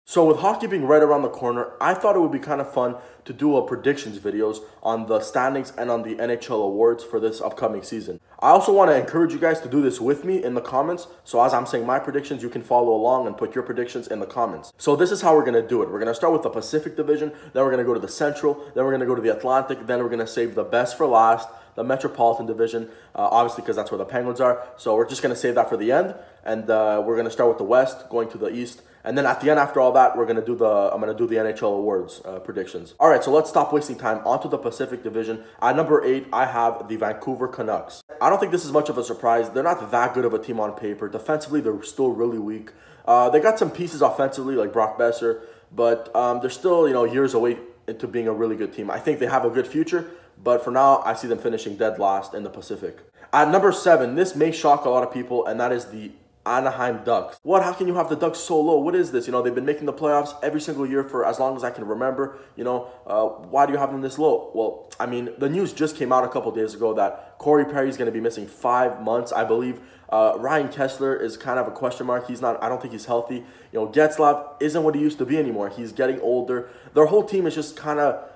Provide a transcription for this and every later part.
So with hockey being right around the corner, I thought it would be kind of fun to do a predictions videos on the standings and on the NHL awards for this upcoming season. I also want to encourage you guys to do this with me in the comments. So as I'm saying my predictions, you can follow along and put your predictions in the comments. So this is how we're going to do it. We're going to start with the Pacific Division, then we're going to go to the Central, then we're going to go to the Atlantic, then we're going to save the best for last, the Metropolitan Division, obviously because that's where the Penguins are. So we're just going to save that for the end, and we're going to start with the West, going to the East, and then at the end, after all that, I'm going to do the NHL awards predictions. All right, so let's stop wasting time. Onto the Pacific Division. At number 8, I have the Vancouver Canucks. I don't think this is much of a surprise. They're not that good of a team on paper. Defensively, they're still really weak. They got some pieces offensively, like Brock Besser, but they're still, years away into being a really good team. I think they have a good future, but for now, I see them finishing dead last in the Pacific. At number 7, this may shock a lot of people, and that is the Anaheim Ducks. What? How can you have the Ducks so low? What is this? They've been making the playoffs every single year for as long as I can remember. Why do you have them this low? Well, I mean, the news just came out a couple days ago that Corey Perry is going to be missing 5 months, I believe. Ryan Kessler is kind of a question mark. I don't think he's healthy. Getzlaf isn't what he used to be anymore. He's getting older. Their whole team is just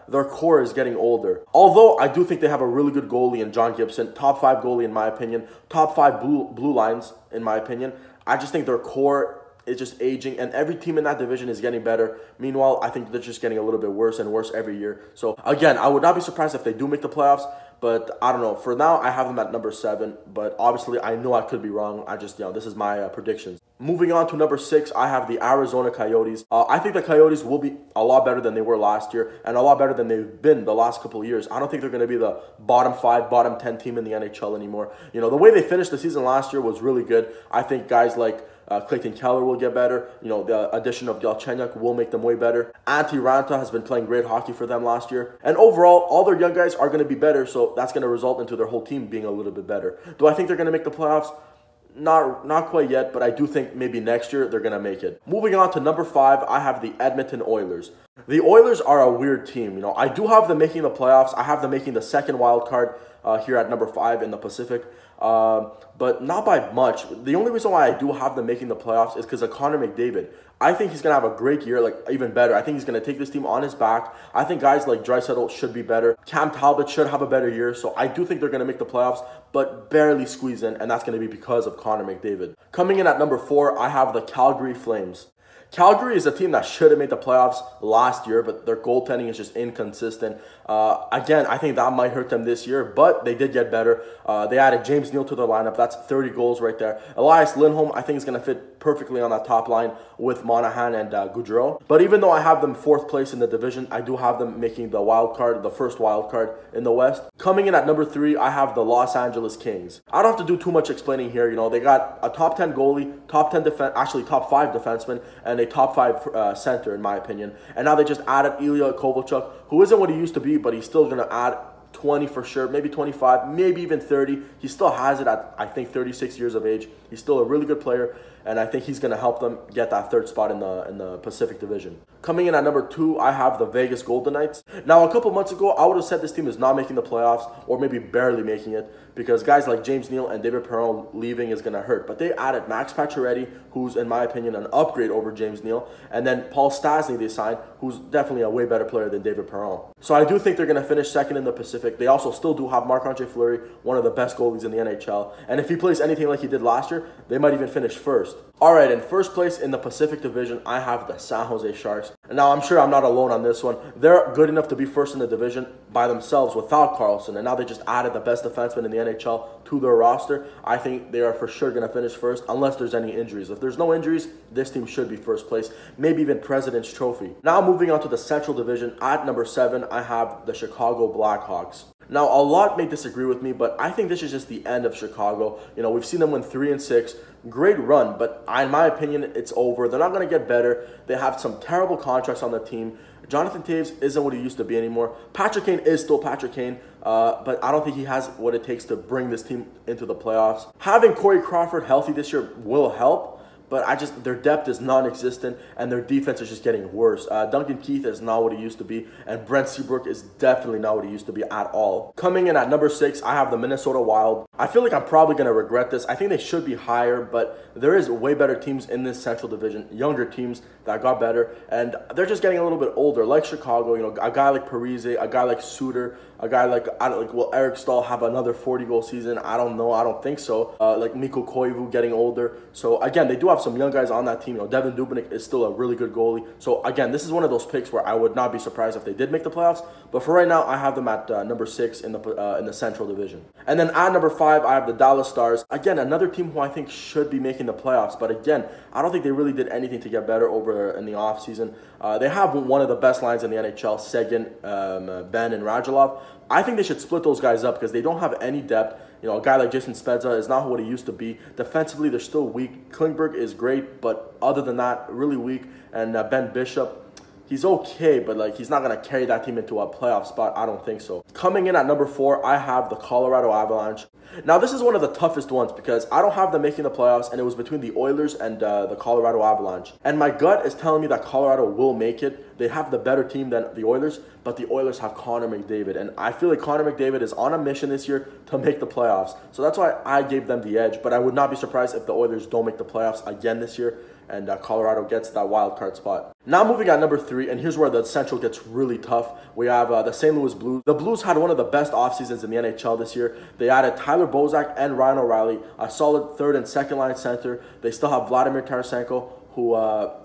their core is getting older. Although I do think they have a really good goalie in John Gibson, top 5 goalie in my opinion, top 5 blue lines in my opinion. I just think their core is just aging, and every team in that division is getting better. Meanwhile, I think they're just getting a little bit worse and worse every year. So again, I would not be surprised if they do make the playoffs. But I don't know. For now, I have them at number 7. But obviously, I know I could be wrong. This is my predictions. Moving on to number 6, I have the Arizona Coyotes. I think the Coyotes will be a lot better than they were last year and a lot better than they've been the last couple of years. I don't think they're going to be the bottom 5, bottom 10 team in the NHL anymore. The way they finished the season last year was really good. I think guys like Clayton Keller will get better. The addition of Galchenyuk will make them way better. Antti Ranta has been playing great hockey for them last year. And overall, all their young guys are going to be better, so that's going to result into their whole team being a little bit better. Do I think they're going to make the playoffs? Not quite yet, but I do think maybe next year they're going to make it. Moving on to number 5, I have the Edmonton Oilers. The Oilers are a weird team. I do have them making the playoffs. I have them making the second wild card here at number 5 in the Pacific. But not by much. The only reason why I do have them making the playoffs is because of Connor McDavid. I think he's going to have a great year, even better. I think he's going to take this team on his back. I think guys like Draisaitl should be better. Cam Talbot should have a better year. So I do think they're going to make the playoffs, but barely squeeze in, and that's going to be because of Connor McDavid. Coming in at number 4, I have the Calgary Flames. Calgary is a team that should have made the playoffs last year, but their goaltending is just inconsistent. Again, I think that might hurt them this year, but they did get better. They added James Neal to their lineup. That's 30 goals right there. Elias Lindholm, I think, is going to fit perfectly on that top line with Monahan and Gaudreau. But even though I have them 4th place in the division, I do have them making the wild card, the first wild card in the West. Coming in at number 3, I have the Los Angeles Kings. I don't have to do too much explaining here. They got a top 10 goalie, top 5 defenseman, and a top 5 center, in my opinion. And now they just added Ilya Kovalchuk, who isn't what he used to be, but he's still going to add 20 for sure, maybe 25, maybe even 30. He still has it at, I think, 36 years of age. He's still a really good player, and I think he's going to help them get that 3rd spot in the Pacific Division. Coming in at number 2, I have the Vegas Golden Knights. Now, a couple months ago, I would have said this team is not making the playoffs, or maybe barely making it, because guys like James Neal and David Perron leaving is going to hurt. But they added Max Pacioretty, who's, in my opinion, an upgrade over James Neal, and then Paul Stastny they signed, who's definitely a way better player than David Perron. So I do think they're going to finish 2nd in the Pacific. They also still do have Marc-Andre Fleury, one of the best goalies in the NHL. And if he plays anything like he did last year, they might even finish 1st. All right, in 1st place in the Pacific Division, I have the San Jose Sharks. And now, I'm sure I'm not alone on this one. They're good enough to be 1st in the division by themselves without Karlsson. And now they just added the best defenseman in the NHL to their roster. I think they are for sure going to finish 1st unless there's any injuries. If there's no injuries, this team should be 1st place, maybe even President's Trophy. Now, moving on to the Central Division, at number 7, I have the Chicago Blackhawks. Now, a lot may disagree with me, but I think this is just the end of Chicago. We've seen them win 3-6. Great run, but in my opinion, it's over. They're not going to get better. They have some terrible contracts on the team. Jonathan Toews isn't what he used to be anymore. Patrick Kane is still Patrick Kane, but I don't think he has what it takes to bring this team into the playoffs. Having Corey Crawford healthy this year will help, but their depth is non-existent, and their defense is just getting worse. Duncan Keith is not what he used to be, and Brent Seabrook is definitely not what he used to be at all. Coming in at number 6, I have the Minnesota Wild. I feel like I'm probably going to regret this. I think they should be higher, but there is way better teams in this Central Division, younger teams that got better, and they're just getting a little bit older, like Chicago. You know, a guy like Parise, a guy like Suter, a guy like, will Eric Stahl have another 40-goal season? I don't know. I don't think so. Like Mikko Koivu getting older. So again, they do have some young guys on that team. You know, Devin Dubnyk is still a really good goalie. So again, this is one of those picks where I would not be surprised if they did make the playoffs. But for right now, I have them at number 6 in the Central Division. And then at number 5, I have the Dallas Stars. Again, another team who I think should be making the playoffs. But again, I don't think they really did anything to get better over in the offseason. They have one of the best lines in the NHL, Seguin, Ben, and Radulov. I think they should split those guys up because they don't have any depth. You know, a guy like Jason Spezza is not what he used to be. Defensively, they're still weak. Klingberg is great, but other than that, really weak. And Ben Bishop, he's okay, but like he's not going to carry that team into a playoff spot. I don't think so. Coming in at number 4, I have the Colorado Avalanche. Now, this is one of the toughest ones because I don't have them making the playoffs, and it was between the Oilers and the Colorado Avalanche. And my gut is telling me that Colorado will make it. They have the better team than the Oilers, but the Oilers have Connor McDavid. And I feel like Connor McDavid is on a mission this year to make the playoffs. So that's why I gave them the edge. But I would not be surprised if the Oilers don't make the playoffs again this year and Colorado gets that wild card spot. Now moving at number 3, and here's where the Central gets really tough. We have the St. Louis Blues. The Blues had one of the best off seasons in the NHL this year. They added Tyler Bozak and Ryan O'Reilly, a solid third and second line center. They still have Vladimir Tarasenko, who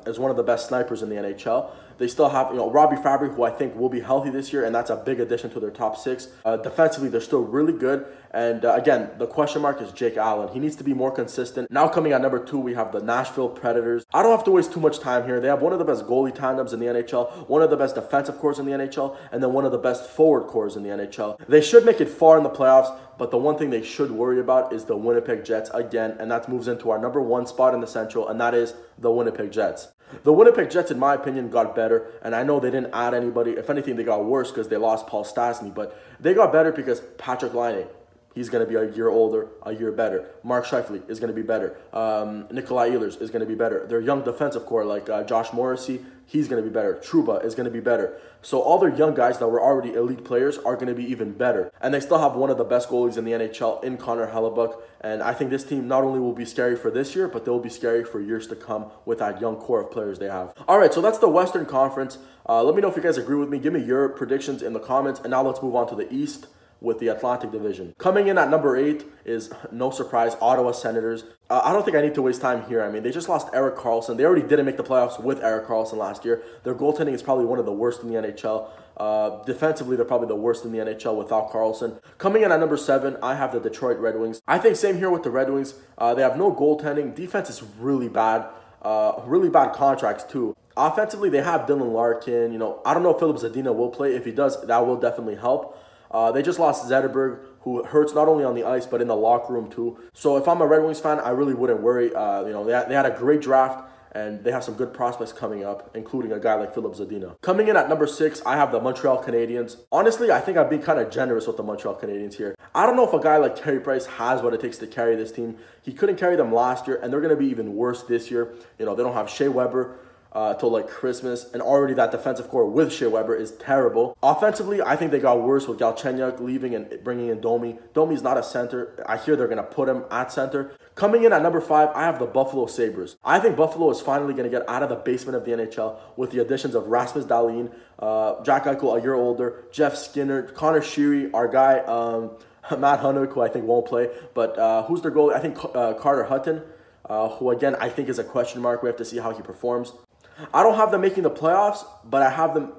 is one of the best snipers in the NHL. They still have, Robbie Fabry, who I think will be healthy this year, and that's a big addition to their top 6. Defensively, they're still really good. And again, the question mark is Jake Allen. He needs to be more consistent. Now coming at number 2, we have the Nashville Predators. I don't have to waste too much time here. They have one of the best goalie tandems in the NHL, one of the best defensive cores in the NHL, and then one of the best forward cores in the NHL. They should make it far in the playoffs, but the one thing they should worry about is the Winnipeg Jets again, and that moves into our number 1 spot in the Central, and that is the Winnipeg Jets. The Winnipeg Jets, in my opinion, got better, and I know they didn't add anybody. If anything, they got worse because they lost Paul Stastny, but they got better because Patrick Laine, he's going to be a year older, a year better. Mark Scheifele is going to be better. Nikolai Ehlers is going to be better. Their young defensive core like Josh Morrissey, he's going to be better. Trouba is going to be better. So all their young guys that were already elite players are going to be even better. And they still have one of the best goalies in the NHL in Connor Hellebuyck. And I think this team not only will be scary for this year, but they'll be scary for years to come with that young core of players they have. All right, so that's the Western Conference. Let me know if you guys agree with me. Give me your predictions in the comments. And now let's move on to the East with the Atlantic Division. Coming in at number 8 is, no surprise, Ottawa Senators. I don't think I need to waste time here. I mean, they just lost Erik Karlsson. They already didn't make the playoffs with Erik Karlsson last year. Their goaltending is probably one of the worst in the NHL. Defensively, they're probably the worst in the NHL without Karlsson. Coming in at number 7, I have the Detroit Red Wings. I think same here with the Red Wings. They have no goaltending. Defense is really bad. Really bad contracts too. Offensively, they have Dylan Larkin. I don't know if Philip Zadina will play. If he does, that will definitely help. They just lost Zetterberg, who hurts not only on the ice, but in the locker room too. So if I'm a Red Wings fan, I really wouldn't worry. They had a great draft, and they have some good prospects coming up, including a guy like Philip Zadina. Coming in at number 6, I have the Montreal Canadiens. Honestly, I think I've been kind of generous with the Montreal Canadiens here. I don't know if a guy like Carey Price has what it takes to carry this team. He couldn't carry them last year, and they're going to be even worse this year. They don't have Shea Weber till like Christmas, and already that defensive core with Shea Weber is terrible. Offensively, I think they got worse with Galchenyuk leaving and bringing in Domi. Domi's not a center. I hear they're going to put him at center. Coming in at number 5, I have the Buffalo Sabres. I think Buffalo is finally going to get out of the basement of the NHL with the additions of Rasmus Dahlin, Jack Eichel, a year older, Jeff Skinner, Connor Sheary, our guy, Matt Hunwick, who I think won't play, but who's their goalie? I think Carter Hutton, who again I think is a question mark. We have to see how he performs. I don't have them making the playoffs, but I have them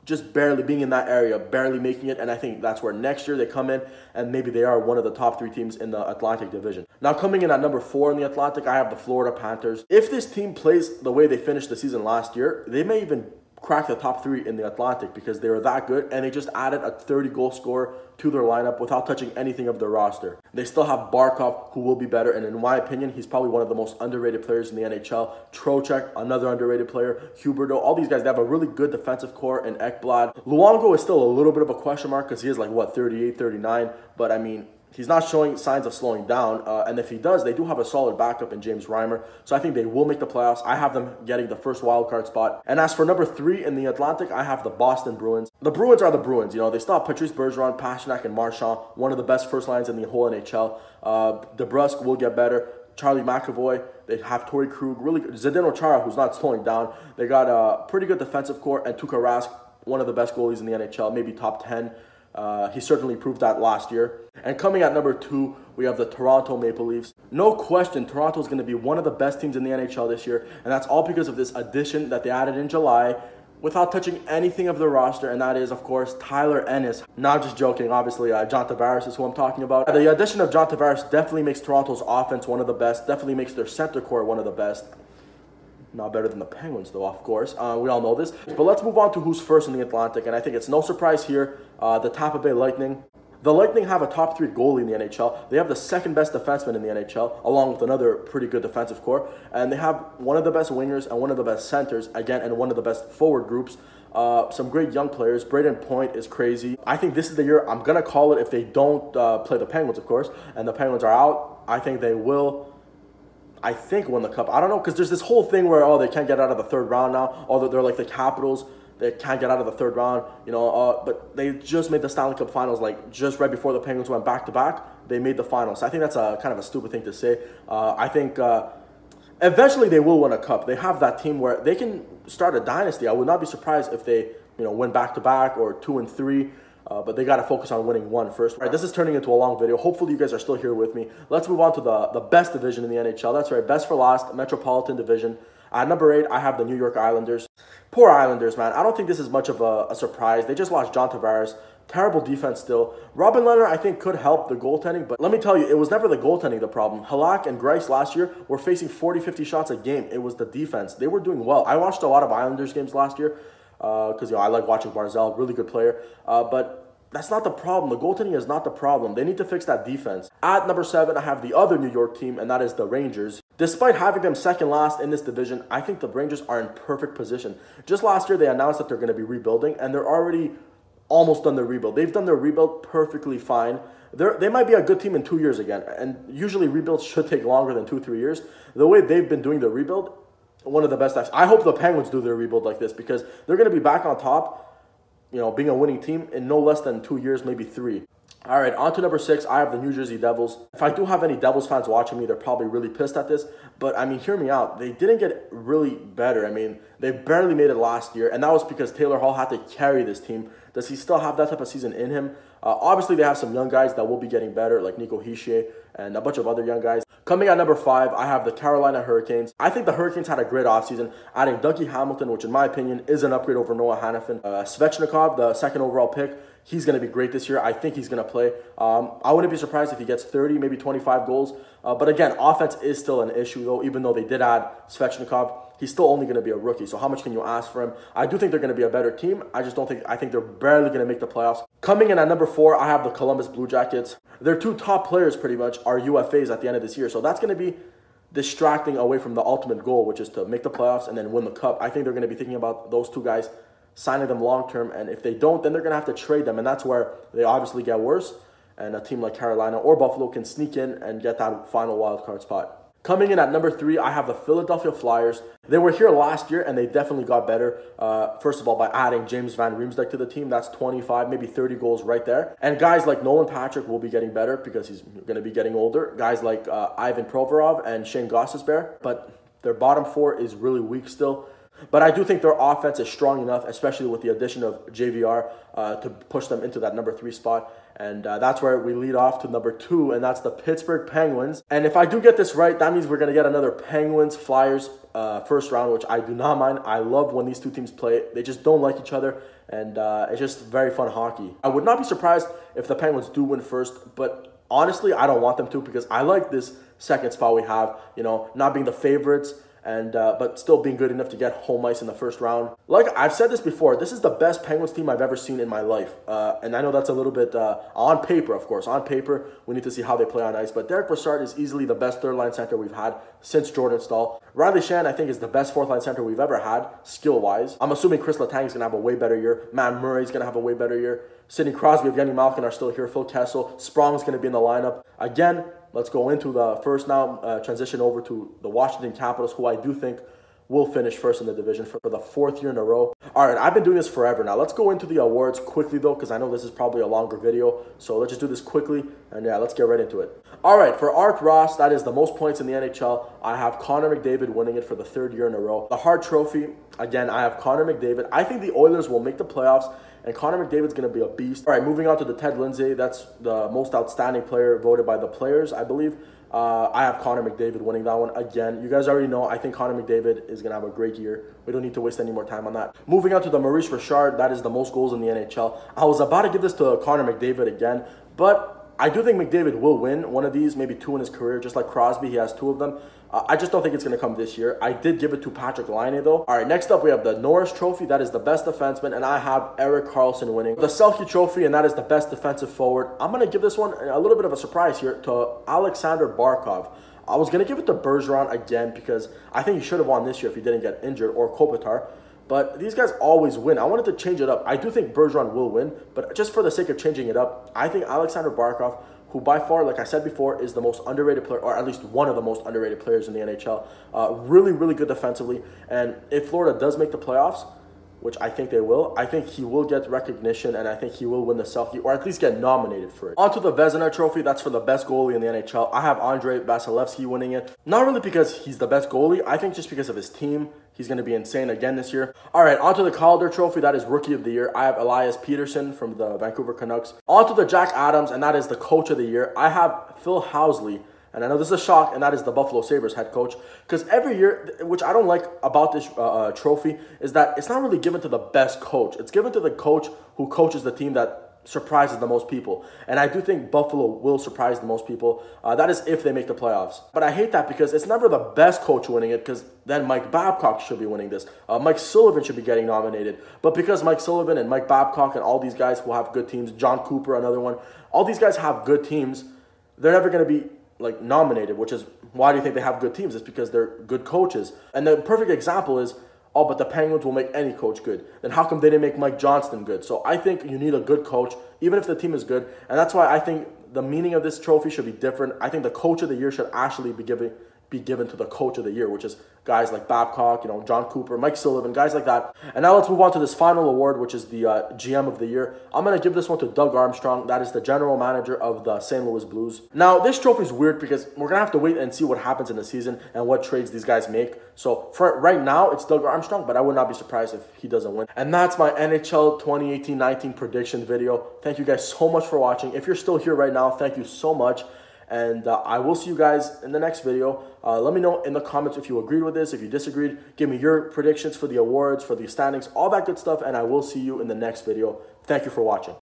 just barely being in that area, barely making it, and I think that's where next year they come in, and maybe they are one of the top 3 teams in the Atlantic Division. Now coming in at number 4 in the Atlantic, I have the Florida Panthers. If this team plays the way they finished the season last year, they may even crack the top 3 in the Atlantic because they were that good, and they just added a 30-goal scorer to their lineup without touching anything of their roster. They still have Barkov, who will be better, and in my opinion, he's probably one of the most underrated players in the NHL. Trocheck, another underrated player. Huberdeau, all these guys, they have a really good defensive core, and Ekblad. Luongo is still a little bit of a question mark because he is like, 38, 39, but I mean, he's not showing signs of slowing down, and if he does, they do have a solid backup in James Reimer, so I think they will make the playoffs. I have them getting the first wildcard spot. And as for number 3 in the Atlantic, I have the Boston Bruins. The Bruins are the Bruins. They still have Patrice Bergeron, Pastrnak, and Marchand, one of the best first lines in the whole NHL. DeBrusque will get better. Charlie McAvoy. They have Torrey Krug, really good. Zdeno Chara, who's not slowing down. They got a pretty good defensive core, and Tuukka Rask, one of the best goalies in the NHL, maybe top 10. He certainly proved that last year. And coming at number 2, we have the Toronto Maple Leafs. No question, Toronto is going to be one of the best teams in the NHL this year, and that's all because of this addition that they added in July without touching anything of the roster, and that is, of course, Tyler Ennis. Not just joking, obviously, John Tavares is who I'm talking about. The addition of John Tavares definitely makes Toronto's offense one of the best, definitely makes their center core one of the best. Not better than the Penguins, though, of course. We all know this. But let's move on to who's first in the Atlantic, and I think it's no surprise here, the Tampa Bay Lightning. The Lightning have a top 3 goalie in the NHL. They have the second best defenseman in the NHL, along with another pretty good defensive core. And they have one of the best wingers and one of the best centers, again, and one of the best forward groups. Some great young players. Braden Point is crazy. I think this is the year. I'm going to call it if they don't play the Penguins, of course, and the Penguins are out. I think they will, win the Cup. I don't know, because there's this whole thing where, they can't get out of the third round now. Although they're like the Capitals. They can't get out of the third round, but they just made the Stanley Cup Finals, like, just right before the Penguins went back-to-back. They made the finals. So I think that's kind of a stupid thing to say. I think eventually they will win a cup. They have that team where they can start a dynasty. I would not be surprised if they, win back-to-back or 2 and 3. But they got to focus on winning one first. All right, this is turning into a long video. Hopefully you guys are still here with me. Let's move on to the best division in the NHL. That's right, best for last, Metropolitan Division. At number 8, I have the New York Islanders. Poor Islanders, man. I don't think this is much of a surprise. They just lost John Tavares. Terrible defense still. Robin Lehner, I think, could help the goaltending, but let me tell you, it was never the goaltending the problem. Halak and Greiss last year were facing 40, 50 shots a game. It was the defense. They were doing well. I watched a lot of Islanders games last year because, I like watching Barzal, really good player. But that's not the problem. The goaltending is not the problem. They need to fix that defense. At number 7, I have the other New York team, and that is the Rangers. Despite having them second last in this division, I think the Rangers are in perfect position. Just last year, they announced that they're going to be rebuilding, and they're already almost done their rebuild. They've done their rebuild perfectly fine. They might be a good team in 2 years again, and usually rebuilds should take longer than 2-3 years. The way they've been doing the rebuild, one of the best. I hope the Penguins do their rebuild like this because they're going to be back on top, being a winning team in no less than 2 years, maybe 3. All right, on to number 6, I have the New Jersey Devils. If I do have any Devils fans watching me, they're probably really pissed at this. But, hear me out. They didn't get really better. They barely made it last year, and that was because Taylor Hall had to carry this team. Does he still have that type of season in him? Obviously, they have some young guys that will be getting better, like Nico Hischier and a bunch of other young guys. Coming at number 5, I have the Carolina Hurricanes. I think the Hurricanes had a great offseason, adding Dougie Hamilton, which in my opinion is an upgrade over Noah Hanifin. Svechnikov, the second overall pick, he's going to be great this year. I think he's going to play. I wouldn't be surprised if he gets 30, maybe 25 goals. But again, offense is still an issue, though, even though they did add Svechnikov. He's still only going to be a rookie, so how much can you ask for him? I do think they're going to be a better team. I think they're barely going to make the playoffs. Coming in at number 4, I have the Columbus Blue Jackets. Their 2 top players pretty much are UFAs at the end of this year, so that's going to be distracting away from the ultimate goal, which is to make the playoffs and then win the cup. I think they're going to be thinking about those 2 guys, signing them long-term, and if they don't, then they're going to have to trade them, and that's where they obviously get worse, and a team like Carolina or Buffalo can sneak in and get that final wild card spot. Coming in at number 3, I have the Philadelphia Flyers. They were here last year, and they definitely got better. First of all, by adding James Van Riemsdyk to the team. That's 25, maybe 30 goals right there. And guys like Nolan Patrick will be getting better because he's going to be getting older. Guys like Ivan Provorov and Shane Gostisbehere. But their bottom 4 is really weak still. But I do think their offense is strong enough, especially with the addition of JVR, to push them into that number 3 spot. And that's where we lead off to number 2, and that's the Pittsburgh Penguins. And if I do get this right, that means we're going to get another Penguins-Flyers first round, which I do not mind. I love when these 2 teams play. They just don't like each other, and it's just very fun hockey. I would not be surprised if the Penguins do win first, but honestly, I don't want them to because I like this second spot we have, not being the favorites, and but still being good enough to get home ice in the first round. Like I've said this before, this is the best Penguins team I've ever seen in my life. And I know that's a little bit on paper, of course. On paper, we need to see how they play on ice. But Derek Brassard is easily the best third-line center we've had since Jordan Staal. Riley Shannon, I think, is the best fourth-line center we've ever had, skill-wise. I'm assuming Chris Letang is going to have a way better year. Matt Murray's going to have a way better year. Sidney Crosby, Evgeny Malkin are still here. Phil Kessel. Sprong's going to be in the lineup. Again, let's go into the first now, transition over to the Washington Capitals, who I do think will finish first in the division for the 4th year in a row. All right, I've been doing this forever now. Let's go into the awards quickly though, because I know this is probably a longer video. So let's just do this quickly, and yeah, let's get right into it. All right, for Art Ross, that is the most points in the NHL. I have Connor McDavid winning it for the 3rd year in a row. The Hart Trophy, again, I have Connor McDavid. I think the Oilers will make the playoffs, and Connor McDavid's going to be a beast. All right, moving on to the Ted Lindsay. That's the most outstanding player voted by the players, I believe. I have Connor McDavid winning that one again. You guys already know I think Connor McDavid is going to have a great year. We don't need to waste any more time on that. Moving on to the Maurice Richard. That is the most goals in the NHL. I was about to give this to Connor McDavid again, but I do think McDavid will win one of these, maybe 2 in his career, just like Crosby. He has 2 of them. I just don't think it's going to come this year. I did give it to Patrick Laine, though. All right, next up, we have the Norris Trophy. That is the best defenseman, and I have Erik Karlsson winning. The Selke Trophy, and that is the best defensive forward. I'm going to give this one a little bit of a surprise here to Alexander Barkov. I was going to give it to Bergeron again because I think he should have won this year if he didn't get injured, or Kopitar. But these guys always win. I wanted to change it up. I do think Bergeron will win, but just for the sake of changing it up, I think Alexander Barkov, who by far, like I said before, is the most underrated player, or at least one of the most underrated players in the NHL. Really, really good defensively. And if Florida does make the playoffs, which I think they will, I think he will get recognition, and I think he will win the Selke, or at least get nominated for it. On to the Vezina Trophy. That's for the best goalie in the NHL. I have Andrei Vasilevsky winning it. Not really because he's the best goalie. I think just because of his team. He's going to be insane again this year. All right, on to the Calder Trophy. That is Rookie of the Year. I have Elias Peterson from the Vancouver Canucks. On to the Jack Adams, and that is the Coach of the Year. I have Phil Housley. And I know this is a shock, and that is the Buffalo Sabres head coach. Because every year, which I don't like about this trophy, is that it's not really given to the best coach. It's given to the coach who coaches the team that surprises the most people. And I do think Buffalo will surprise the most people. That is if they make the playoffs. But I hate that because it's never the best coach winning it, because then Mike Babcock should be winning this. Mike Sullivan should be getting nominated. But because Mike Sullivan and Mike Babcock and all these guys who have good teams, John Cooper, another one, all these guys have good teams, they're never going to be like nominated, which is why do you think they have good teams? It's because they're good coaches. And the perfect example is, oh, but the Penguins will make any coach good. Then how come they didn't make Mike Johnston good? So I think you need a good coach, even if the team is good. And that's why I think the meaning of this trophy should be different. I think the Coach of the Year should actually be given to the Coach of the Year, which is guys like Babcock, John Cooper, Mike Sullivan, guys like that. And now let's move on to this final award, which is the GM of the Year. I'm going to give this one to Doug Armstrong. That is the general manager of the St. Louis Blues. Now, this trophy is weird because we're going to have to wait and see what happens in the season and what trades these guys make. So for right now, it's Doug Armstrong, but I would not be surprised if he doesn't win. And that's my NHL 2018-19 prediction video. Thank you guys so much for watching. If you're still here right now, thank you so much. And I will see you guys in the next video. Let me know in the comments if you agreed with this, if you disagreed. Give me your predictions for the awards, for the standings, all that good stuff. And I will see you in the next video. Thank you for watching.